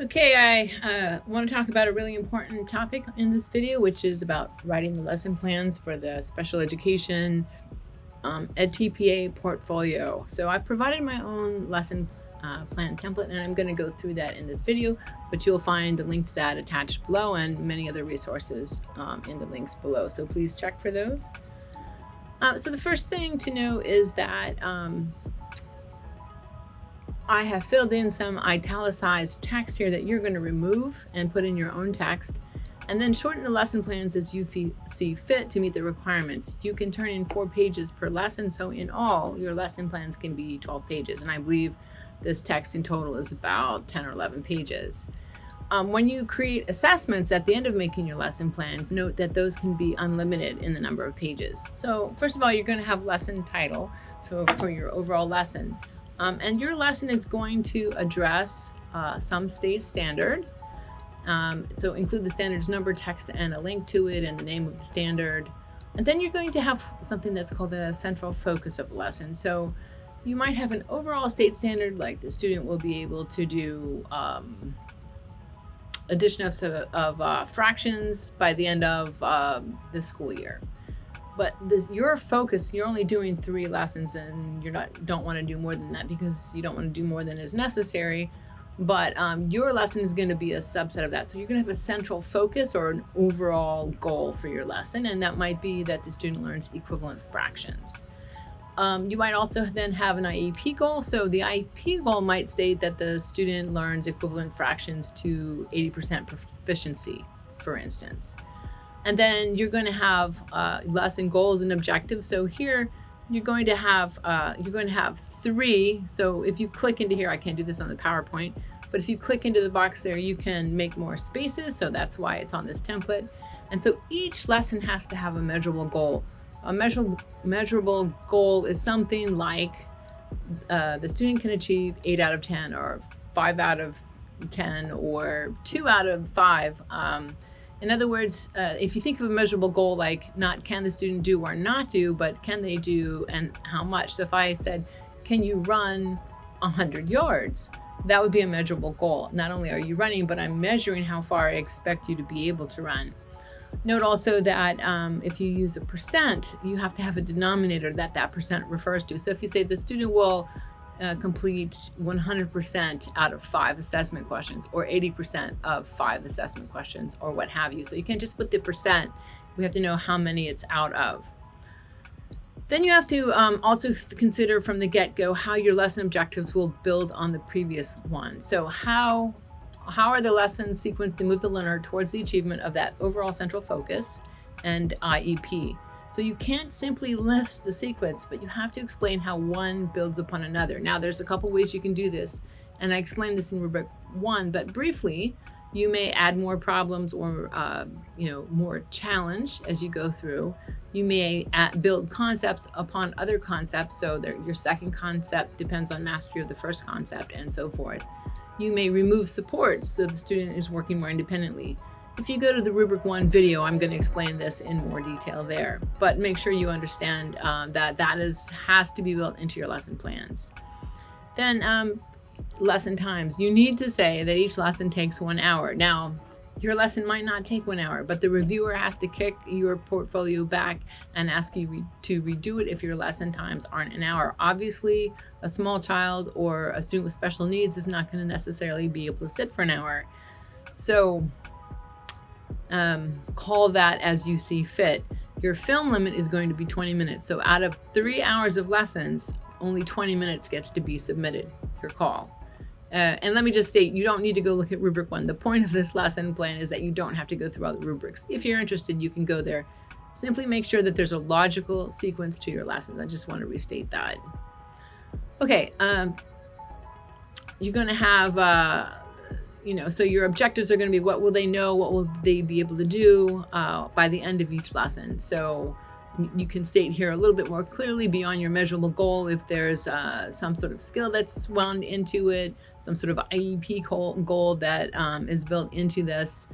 Okay, I want to talk about a really important topic in this video, which is about writing the lesson plans for the special education edTPA portfolio. So I've provided my own lesson plan template, and I'm going to go through that in this video, but you'll find the link to that attached below and many other resources in the links below. So please check for those. So the first thing to know is that I have filled in some italicized text here that you're going to remove and put in your own text, and then shorten the lesson plans as you see fit to meet the requirements. You can turn in 4 pages per lesson, so in all, your lesson plans can be 12 pages, and I believe this text in total is about 10 or 11 pages. When you create assessments at the end of making your lesson plans, note that those can be unlimited in the number of pages. So first of all, you're going to have lesson title, so for your overall lesson. And your lesson is going to address some state standard. So include the standard's number, text, and a link to it, and the name of the standard. And then you're going to have something that's called the central focus of the lesson. So you might have an overall state standard, like the student will be able to do addition of fractions by the end of the school year. But your focus, you're only doing 3 lessons, and don't want to do more than that because you don't want to do more than is necessary. But your lesson is going to be a subset of that. So you're going to have a central focus or an overall goal for your lesson, and that might be that the student learns equivalent fractions. You might also then have an IEP goal. So the IEP goal might state that the student learns equivalent fractions to 80% proficiency, for instance. And then you're going to have lesson goals and objectives. So here you're going to have 3. So if you click into here, I can't do this on the PowerPoint, but if you click into the box there, you can make more spaces. So that's why it's on this template. And so each lesson has to have a measurable goal. A measurable goal is something like the student can achieve 8 out of 10 or 5 out of 10 or 2 out of 5. In other words, if you think of a measurable goal like not can the student do or not do, but can they do and how much. So if I said, can you run 100 yards? That would be a measurable goal. Not only are you running, but I'm measuring how far I expect you to be able to run. Note also that if you use a percent, you have to have a denominator that percent refers to. So if you say the student will complete 100% out of 5 assessment questions, or 80% of 5 assessment questions, or what have you. So you can't just put the percent. We have to know how many it's out of. Then you have to also consider from the get-go how your lesson objectives will build on the previous one. So how are the lessons sequenced to move the learner towards the achievement of that overall central focus and IEP? So you can't simply list the sequence, but you have to explain how one builds upon another. Now, there's a couple ways you can do this, and I explained this in rubric 1, but briefly, you may add more problems or more challenge as you go through. You may build concepts upon other concepts, so your second concept depends on mastery of the first concept, and so forth. You may remove supports so the student is working more independently. If you go to the rubric 1 video, I'm going to explain this in more detail there, but make sure you understand that has to be built into your lesson plans. Then lesson times. You need to say that each lesson takes 1 hour. Now, your lesson might not take 1 hour, but the reviewer has to kick your portfolio back and ask you to redo it if your lesson times aren't an hour. Obviously, a small child or a student with special needs is not going to necessarily be able to sit for an hour. So call that as you see fit. Your film limit is going to be 20 minutes. So out of 3 hours of lessons, only 20 minutes gets to be submitted. Your call. And let me just state, you don't need to go look at rubric 1. The point of this lesson plan is that you don't have to go through all the rubrics. If you're interested, you can go there. Simply make sure that there's a logical sequence to your lessons. I just want to restate that. Okay, you're going to have so your objectives are going to be what will they know, what will they be able to do by the end of each lesson. So you can state here a little bit more clearly beyond your measurable goal if there's some sort of skill that's wound into it, some sort of IEP goal that is built into this.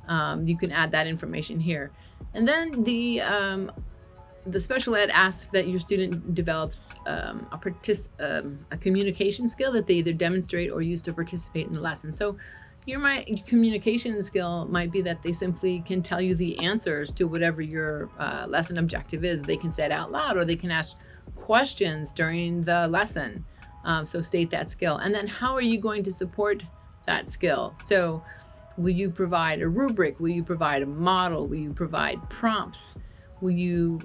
You can add that information here. And then the The special ed asks that your student develops a communication skill that they either demonstrate or use to participate in the lesson. So your communication skill might be that they simply can tell you the answers to whatever your lesson objective is. They can say it out loud, or they can ask questions during the lesson. So state that skill. And then how are you going to support that skill? So will you provide a rubric? Will you provide a model? Will you provide prompts? Will you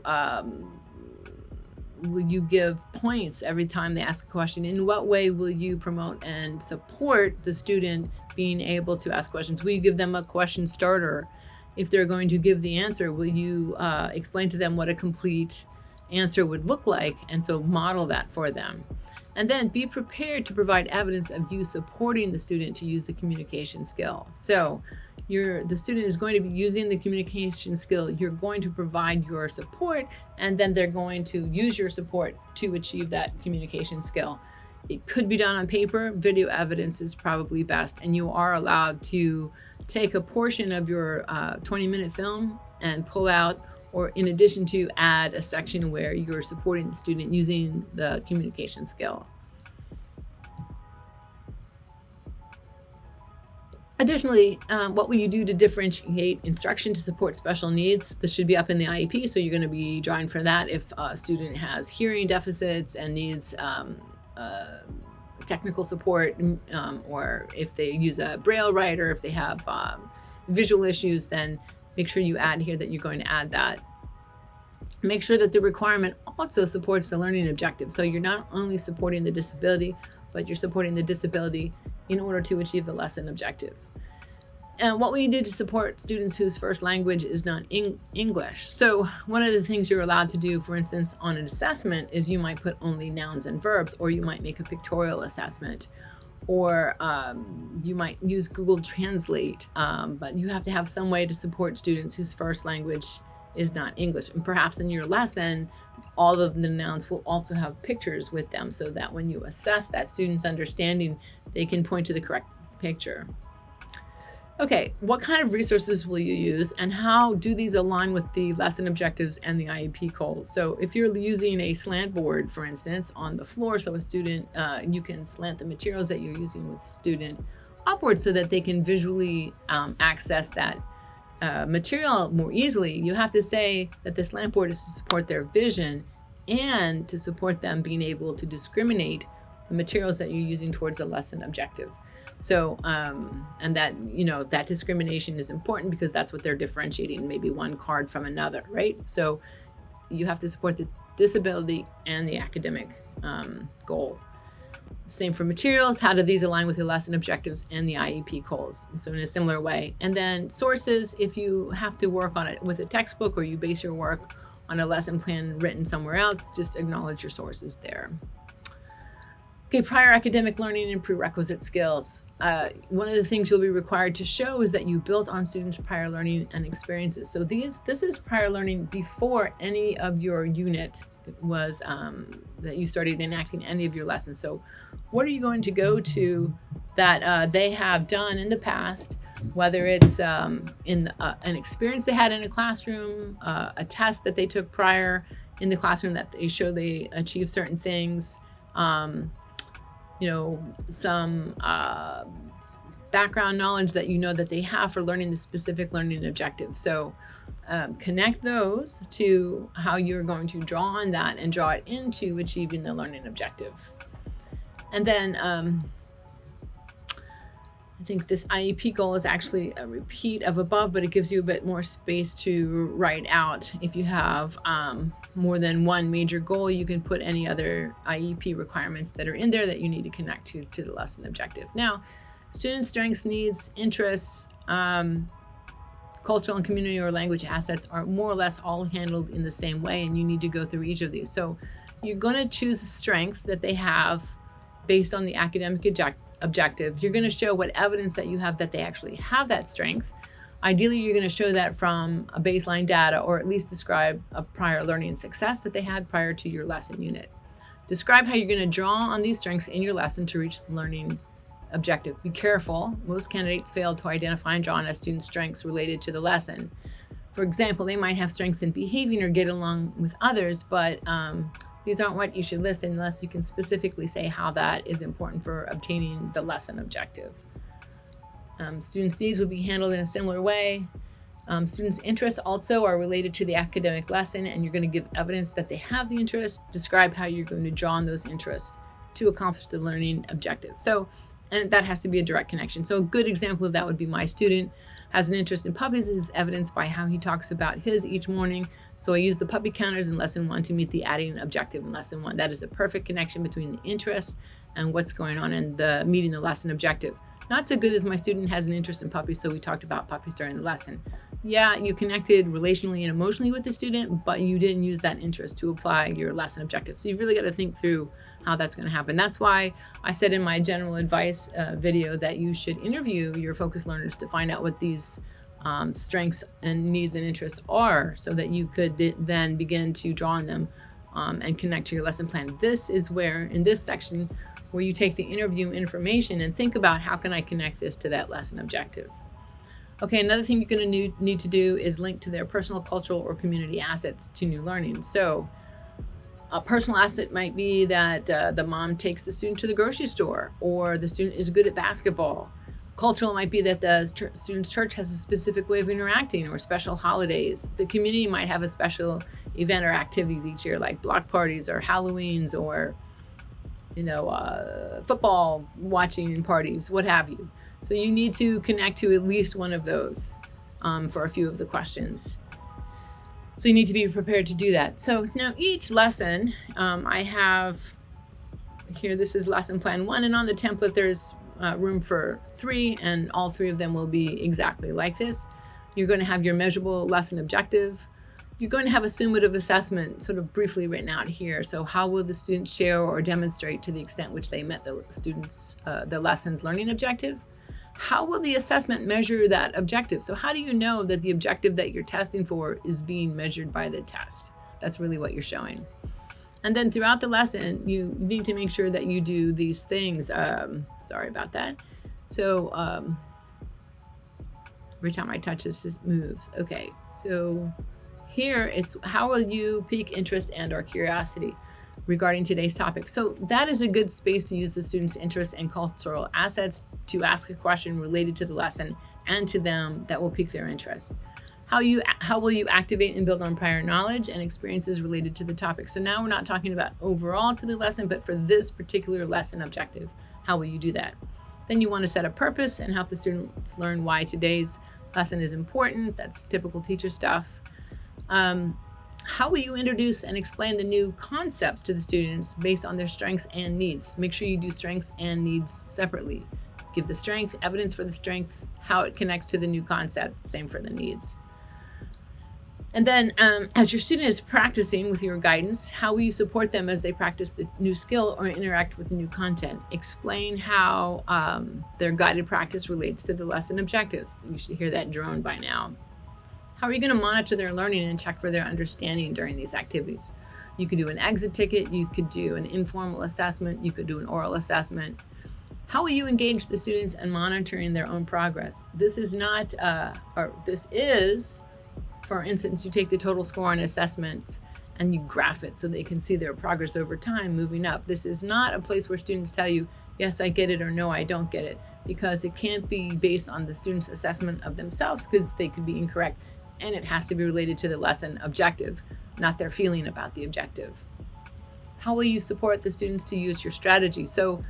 give points every time they ask a question? In what way will you promote and support the student being able to ask questions? Will you give them a question starter? If they're going to give the answer, will you explain to them what a complete answer would look like, and so model that for them? And then be prepared to provide evidence of you supporting the student to use the communication skill. So the student is going to be using the communication skill, you're going to provide your support, and then they're going to use your support to achieve that communication skill. It could be done on paper. Video evidence is probably best, and you are allowed to take a portion of your 20-minute film and pull out, or in addition to add a section where you're supporting the student using the communication skill. Additionally, what will you do to differentiate instruction to support special needs? This should be up in the IEP, so you're going to be drawing for that. If a student has hearing deficits and needs technical support, or if they use a Braille writer, if they have visual issues, then make sure you add here that you're going to add that. Make sure that the requirement also supports the learning objective. So you're not only supporting the disability, but you're supporting the disability in order to achieve the lesson objective. And what will you do to support students whose first language is not English? So one of the things you're allowed to do, for instance, on an assessment is you might put only nouns and verbs, or you might make a pictorial assessment, or you might use Google Translate, but you have to have some way to support students whose first language is not English. And perhaps in your lesson, all of the nouns will also have pictures with them, so that when you assess that student's understanding, they can point to the correct picture. Okay, what kind of resources will you use, and how do these align with the lesson objectives and the IEP goals? So if you're using a slant board, for instance, on the floor, so a student, you can slant the materials that you're using with the student upward so that they can visually access that material more easily. You have to say that the slant board is to support their vision and to support them being able to discriminate the materials that you're using towards the lesson objective. So, and that, that discrimination is important because that's what they're differentiating, maybe one card from another, right? So you have to support the disability and the academic goal. Same for materials. How do these align with the lesson objectives and the IEP goals? And so in a similar way. And then sources, if you have to work on it with a textbook or you base your work on a lesson plan written somewhere else, just acknowledge your sources there. Okay, prior academic learning and prerequisite skills. One of the things you'll be required to show is that you built on students' prior learning and experiences. So this is prior learning before any of your unit was that you started enacting any of your lessons. So what are you going to go to that they have done in the past, whether it's in an experience they had in a classroom, a test that they took prior in the classroom that they show they achieved certain things, some background knowledge that that they have for learning the specific learning objective. So connect those to how you're going to draw on that and draw it into achieving the learning objective. And then I think this IEP goal is actually a repeat of above, but it gives you a bit more space to write out. If you have more than one major goal, you can put any other IEP requirements that are in there that you need to connect to the lesson objective. Now, student strengths, needs, interests, cultural and community or language assets are more or less all handled in the same way, and you need to go through each of these. So you're going to choose a strength that they have based on the academic objective. You're going to show what evidence that you have that they actually have that strength. Ideally, you're going to show that from a baseline data, or at least describe a prior learning success that they had prior to your lesson unit. Describe how you're going to draw on these strengths in your lesson to reach the learning objective. Be careful. Most candidates fail to identify and draw on a student's strengths related to the lesson. For example, they might have strengths in behaving or get along with others, but these aren't what you should list unless you can specifically say how that is important for obtaining the lesson objective. Students' needs would be handled in a similar way. Students' interests also are related to the academic lesson, and you're going to give evidence that they have the interest. Describe how you're going to draw on those interests to accomplish the learning objective. And that has to be a direct connection. So a good example of that would be my student has an interest in puppies is evidenced by how he talks about his each morning. So I use the puppy counters in lesson 1 to meet the adding objective in lesson 1. That is a perfect connection between the interest and what's going on in the meeting the lesson objective. Not so good as my student has an interest in puppies, so we talked about puppies during the lesson. Yeah, you connected relationally and emotionally with the student, but you didn't use that interest to apply your lesson objective. So you've really got to think through how that's going to happen. That's why I said in my general advice video that you should interview your focus learners to find out what these strengths and needs and interests are, so that you could then begin to draw on them and connect to your lesson plan. This is where, in this section, where you take the interview information and think about how can I connect this to that lesson objective. Okay, another thing you're going to need to do is link to their personal, cultural, or community assets to new learning. So a personal asset might be that the mom takes the student to the grocery store, or the student is good at basketball. Cultural might be that the student's church has a specific way of interacting, or special holidays. The community might have a special event or activities each year, like block parties or Halloweens, or football watching parties, what have you. So you need to connect to at least one of those for a few of the questions. So you need to be prepared to do that. So now each lesson, I have here, this is lesson plan 1, and on the template there's room for 3, and all 3 of them will be exactly like this. You're going to have your measurable lesson objective. You're going to have a summative assessment sort of briefly written out here. So how will the students share or demonstrate to the extent which they met the lesson's learning objective? How will the assessment measure that objective? So how do you know that the objective that you're testing for is being measured by the test? That's really what you're showing. And then throughout the lesson, you need to make sure that you do these things. Sorry about that. So every time I touch this, it moves. Okay, so here is how will you pique interest and or curiosity regarding today's topic. So that is a good space to use the student's interests and cultural assets to ask a question related to the lesson and to them that will pique their interest. How will you activate and build on prior knowledge and experiences related to the topic? So now we're not talking about overall to the lesson, but for this particular lesson objective, how will you do that? Then you want to set a purpose and help the students learn why today's lesson is important. That's typical teacher stuff. How will you introduce and explain the new concepts to the students based on their strengths and needs? Make sure you do strengths and needs separately. Give the strength, evidence for the strength, how it connects to the new concept, same for the needs. And then as your student is practicing with your guidance, how will you support them as they practice the new skill or interact with the new content? Explain how their guided practice relates to the lesson objectives. You should hear that drone by now. How are you going to monitor their learning and check for their understanding during these activities? You could do an exit ticket, you could do an informal assessment, you could do an oral assessment. How will you engage the students in monitoring their own progress? This is not, this is, for instance, you take the total score on assessments and you graph it so they can see their progress over time moving up. This is not a place where students tell you, yes, I get it, or no, I don't get it, because it can't be based on the student's assessment of themselves, because they could be incorrect. And it has to be related to the lesson objective, not their feeling about the objective. How will you support the students to use your strategy? So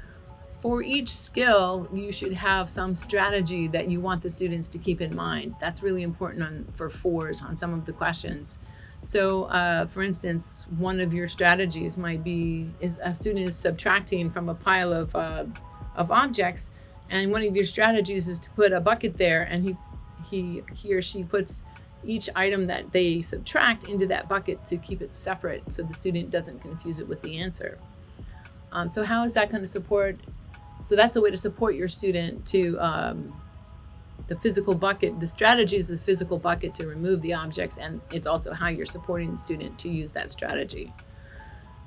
for each skill, you should have some strategy that you want the students to keep in mind. That's really important for 4s on some of the questions. So for instance, one of your strategies might be a student is subtracting from a pile of objects, and one of your strategies is to put a bucket there, and he or she puts each item that they subtract into that bucket to keep it separate so the student doesn't confuse it with the answer. So how is that going to support? So that's a way to support your student to the physical bucket. The strategy is the physical bucket to remove the objects, and it's also how you're supporting the student to use that strategy.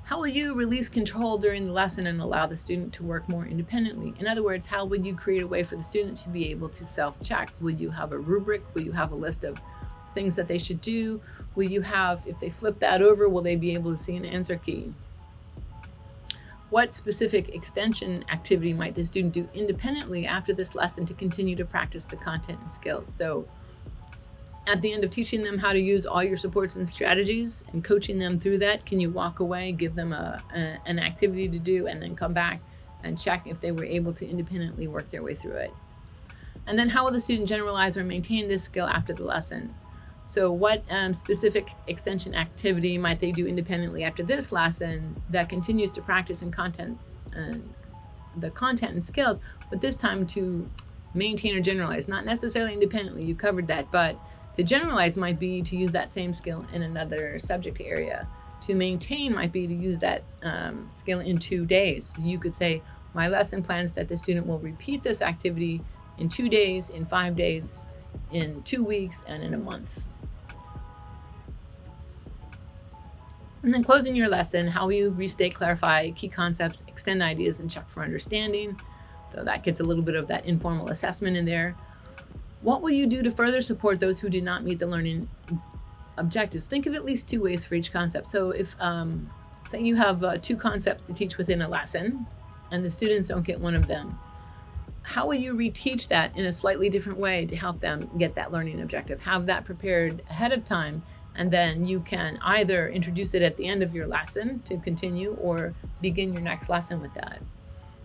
How will you release control during the lesson and allow the student to work more independently? In other words, how would you create a way for the student to be able to self-check? Will you have a rubric? Will you have a list of things that they should do? Will you have, if they flip that over, will they be able to see an answer key? What specific extension activity might the student do independently after this lesson to continue to practice the content and skills? So at the end of teaching them how to use all your supports and strategies and coaching them through that, can you walk away, give them an activity to do, and then come back and check if they were able to independently work their way through it? And then how will the student generalize or maintain this skill after the lesson? So what specific extension activity might they do independently after this lesson that continues to practice in the content and skills, but this time to maintain or generalize, not necessarily independently, you covered that, but to generalize might be to use that same skill in another subject area. To maintain might be to use that skill in 2 days. You could say, my lesson plans that the student will repeat this activity in 2 days, in 5 days, in 2 weeks, and in a month. And then closing your lesson, how will you restate, clarify key concepts, extend ideas, and check for understanding? So that gets a little bit of that informal assessment in there. What will you do to further support those who did not meet the learning objectives? Think of at least 2 ways for each concept. So if, say you have 2 concepts to teach within a lesson, and the students don't get one of them, how will you reteach that in a slightly different way to help them get that learning objective? Have that prepared ahead of time, and then you can either introduce it at the end of your lesson to continue or begin your next lesson with that.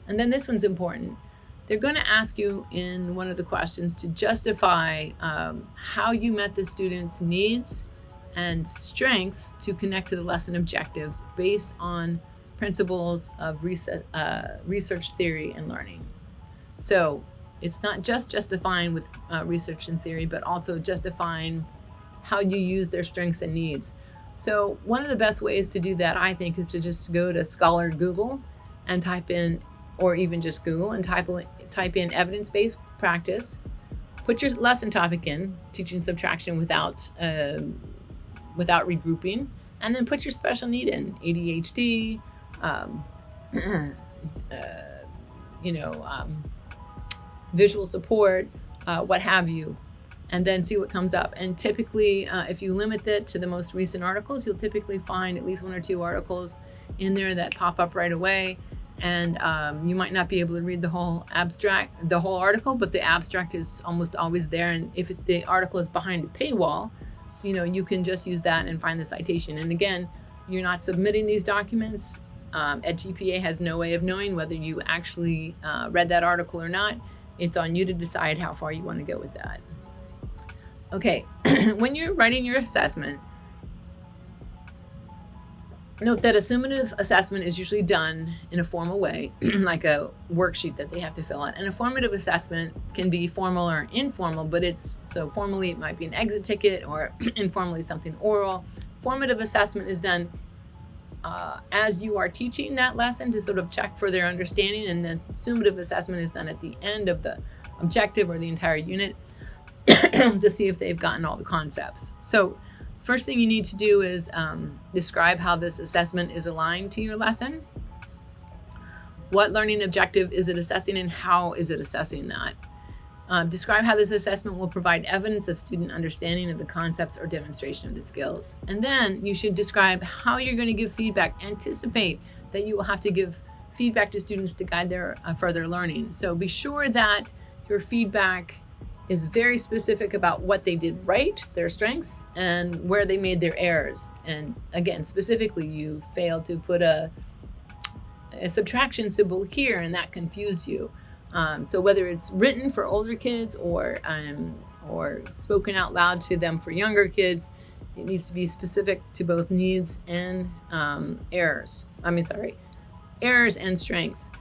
And then this one's important. They're going to ask you in one of the questions to justify how you met the students' needs and strengths to connect to the lesson objectives based on principles of research theory and learning. So it's not just justifying with research and theory, but also justifying how you use their strengths and needs. So one of the best ways to do that, I think, is to just go to Scholar Google and type in, or even just Google and type in evidence-based practice, put your lesson topic in, teaching subtraction without regrouping, and then put your special need in, ADHD, visual support, what have you, and then see what comes up. And typically, if you limit it to the most recent articles, you'll typically find at least 1 or 2 articles in there that pop up right away. And you might not be able to read the whole article, but the abstract is almost always there. And if the article is behind a paywall, you can just use that and find the citation. And again, you're not submitting these documents. edTPA has no way of knowing whether you actually read that article or not. It's on you to decide how far you want to go with that. Okay, when you're writing your assessment, note that a summative assessment is usually done in a formal way, like a worksheet that they have to fill out. And a formative assessment can be formal or informal, but so formally it might be an exit ticket, or informally something oral. Formative assessment is done as you are teaching that lesson to sort of check for their understanding, and the summative assessment is done at the end of the objective or the entire unit to see if they've gotten all the concepts. So first thing you need to do is describe how this assessment is aligned to your lesson. What learning objective is it assessing, and how is it assessing that? Describe how this assessment will provide evidence of student understanding of the concepts or demonstration of the skills. And then you should describe how you're going to give feedback. Anticipate that you will have to give feedback to students to guide their further learning. So be sure that your feedback is very specific about what they did right, their strengths, and where they made their errors. And again, specifically, you failed to put a subtraction symbol here, and that confused you. So whether it's written for older kids or spoken out loud to them for younger kids, it needs to be specific to both needs and errors and strengths.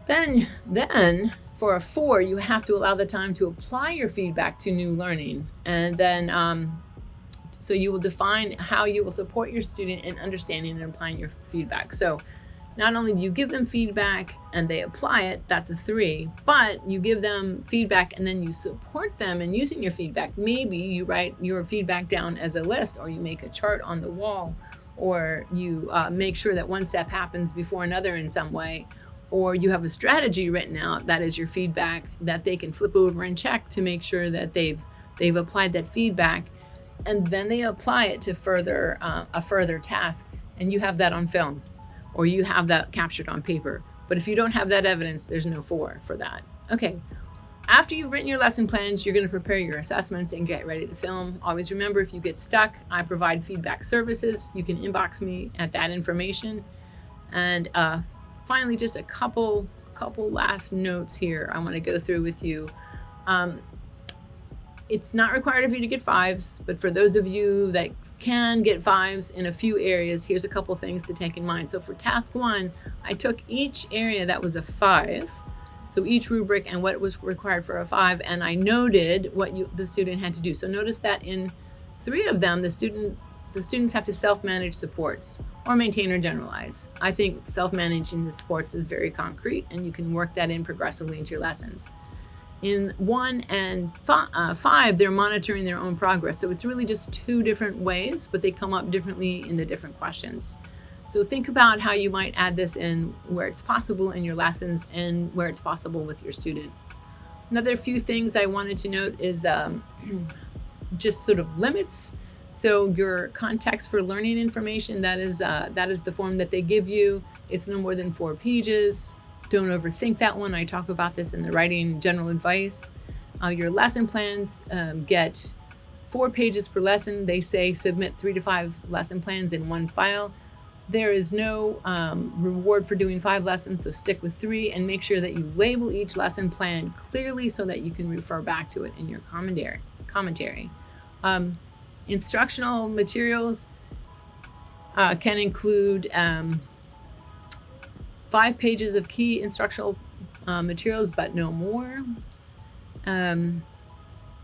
Then for a 4, you have to allow the time to apply your feedback to new learning. And then, so you will define how you will support your student in understanding and applying your feedback. So not only do you give them feedback and they apply it, that's a 3, but you give them feedback and then you support them in using your feedback. Maybe you write your feedback down as a list, or you make a chart on the wall, or you make sure that one step happens before another in some way, or you have a strategy written out that is your feedback that they can flip over and check to make sure that they've applied that feedback. and then they apply it to further a further task, and you have that on film, or you have that captured on paper. But if you don't have that evidence, there's no for that. Okay. After you've written your lesson plans, you're going to prepare your assessments and get ready to film. Always remember, if you get stuck, I provide feedback services. You can inbox me at that information. And finally, just a couple last notes here I want to go through with you. It's not required of you to get 5s, but for those of you that can get 5s in a few areas, here's a couple things to take in mind. So for task 1, I took each area that was a 5, so each rubric and what was required for a 5, and I noted what the student had to do. So notice that in 3 of them, the students have to self-manage supports or maintain or generalize. I think self-managing the supports is very concrete, and you can work that in progressively into your lessons. In 1 and 5, they're monitoring their own progress. So it's really just 2 different ways, but they come up differently in the different questions. So think about how you might add this in where it's possible in your lessons and where it's possible with your student. Another few things I wanted to note is just sort of limits. So your context for learning information, that is the form that they give you. It's no more than 4 pages. Don't overthink that one. I talk about this in the writing general advice. Your lesson plans get 4 pages per lesson. They say submit 3 to 5 lesson plans in one file. There is no reward for doing 5 lessons, so stick with 3 and make sure that you label each lesson plan clearly so that you can refer back to it in your commentary. Instructional materials can include 5 pages of key instructional materials, but no more.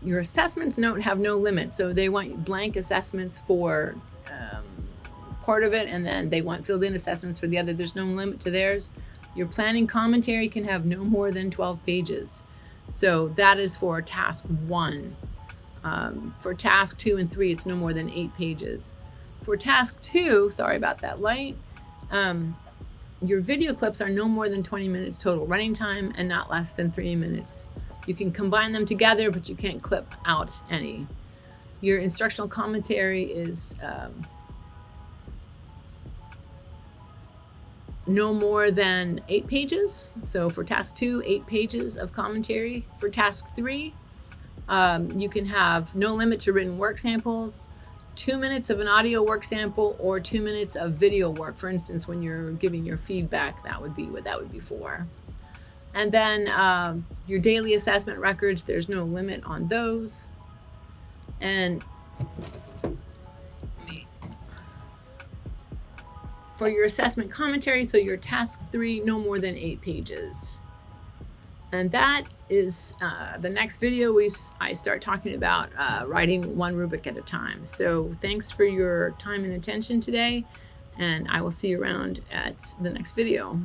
Your assessments note have no limit, so they want blank assessments for part of it, and then they want filled in assessments for the other. There's no limit to theirs. Your planning commentary can have no more than 12 pages. So that is for task 1. For task 2 and 3, it's no more than 8 pages. For task 2, sorry about that light, your video clips are no more than 20 minutes total running time and not less than 3 minutes. You can combine them together, but you can't clip out any. Your instructional commentary is no more than 8 pages. So for task 2, 8 pages of commentary. For task 3, you can have no limit to written work samples, 2 minutes of an audio work sample, or 2 minutes of video work. For instance, when you're giving your feedback, that would be what that would be for. And then your daily assessment records, there's no limit on those. And for your assessment commentary, so your task 3, no more than 8 pages. And that is the next video. I start talking about writing 1 rubric at a time. So thanks for your time and attention today, and I will see you around at the next video.